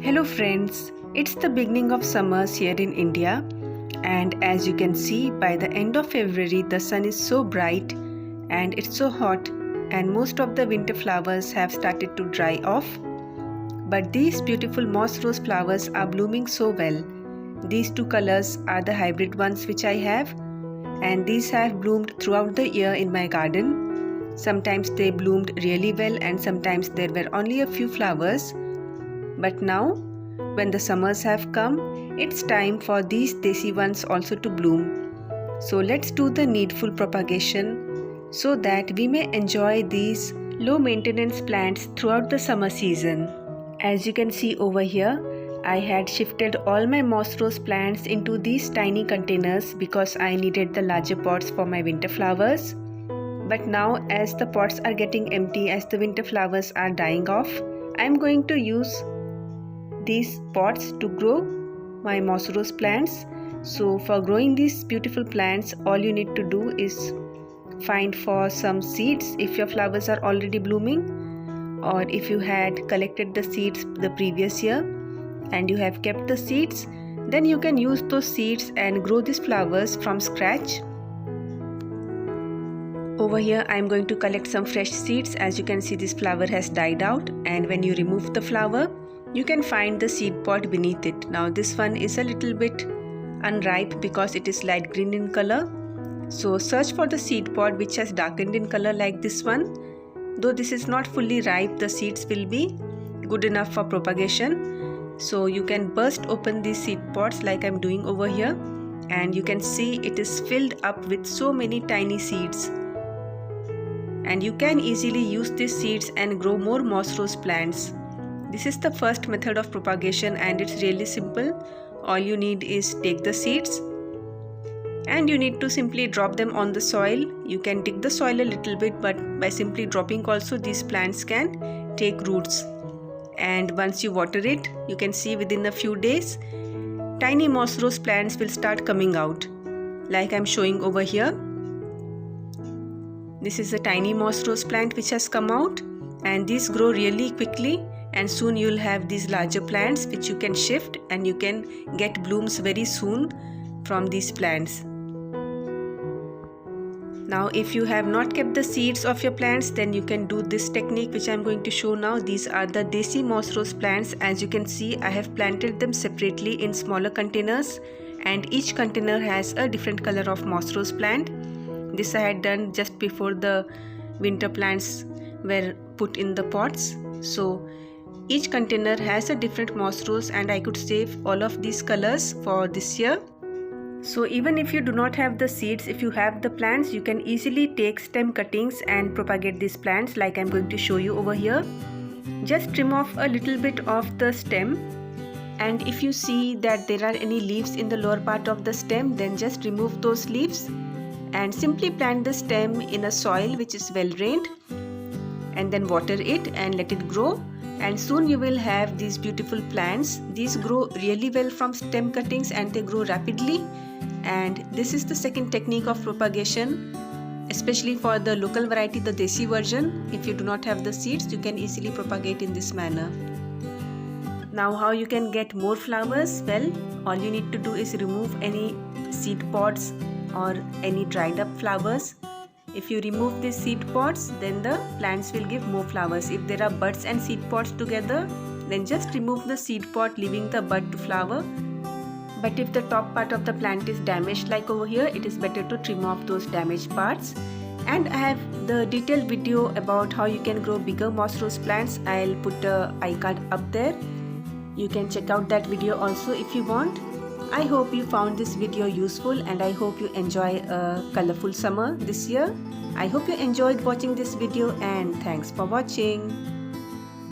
Hello friends, it's the beginning of summers here in India, and as you can see, by the end of February the sun is so bright and it's so hot, and most of the winter flowers have started to dry off. But these beautiful moss rose flowers are blooming so well. These two colors are the hybrid ones which I have, and these have bloomed throughout the year in my garden. Sometimes they bloomed really well and sometimes there were only a few flowers. But now, when the summers have come, it's time for these desi ones also to bloom. So let's do the needful propagation so that we may enjoy these low maintenance plants throughout the summer season. As you can see over here, I had shifted all my moss rose plants into these tiny containers because I needed the larger pots for my winter flowers. But now, as the pots are getting empty as the winter flowers are dying off, I'm going to use these pots to grow my moss rose plants. So for growing these beautiful plants, all you need to do is find for some seeds if your flowers are already blooming, or if you had collected the seeds the previous year and you have kept the seeds, then you can use those seeds and grow these flowers from scratch. Over here I am going to collect some fresh seeds. As you can see, this flower has died out, and when you remove the flower, you can find the seed pod beneath it. Now this one is a little bit unripe because it is light green in color. So search for the seed pod which has darkened in color like this one. Though this is not fully ripe, the seeds will be good enough for propagation. So you can burst open these seed pods like I'm doing over here, and you can see it is filled up with so many tiny seeds. And you can easily use these seeds and grow more moss rose plants. This is the first method of propagation and it's really simple. All you need is take the seeds and you need to simply drop them on the soil. You can dig the soil a little bit, but by simply dropping also, these plants can take roots. And once you water it, you can see within a few days, tiny moss rose plants will start coming out, like I'm showing over here. This is a tiny moss rose plant which has come out, and these grow really quickly. And soon you'll have these larger plants which you can shift, and you can get blooms very soon from these plants. Now if you have not kept the seeds of your plants, then you can do this technique which I'm going to show now. These are the desi moss rose plants. As you can see, I have planted them separately in smaller containers, and each container has a different color of moss rose plant. This I had done just before the winter plants were put in the pots. So each container has a different moss rose, and I could save all of these colors for this year. So even if you do not have the seeds, if you have the plants, you can easily take stem cuttings and propagate these plants like I'm going to show you over here. Just trim off a little bit of the stem, and if you see that there are any leaves in the lower part of the stem, then just remove those leaves and simply plant the stem in a soil which is well drained, and then water it and let it grow. And soon you will have these beautiful plants. These grow really well from stem cuttings and they grow rapidly. And this is the second technique of propagation, especially for the local variety, the desi version. If you do not have the seeds, you can easily propagate in this manner. Now how you can get more flowers? Well, all you need to do is remove any seed pods or any dried up flowers. If you remove these seed pods, then the plants will give more flowers. If there are buds and seed pods together, then just remove the seed pod, leaving the bud to flower. But if the top part of the plant is damaged like over here, it is better to trim off those damaged parts. And I have the detailed video about how you can grow bigger moss rose plants. I'll put a iCard up there. You can check out that video also if you want. I hope you found this video useful, and I hope you enjoy a colorful summer this year. I hope you enjoyed watching this video, and thanks for watching.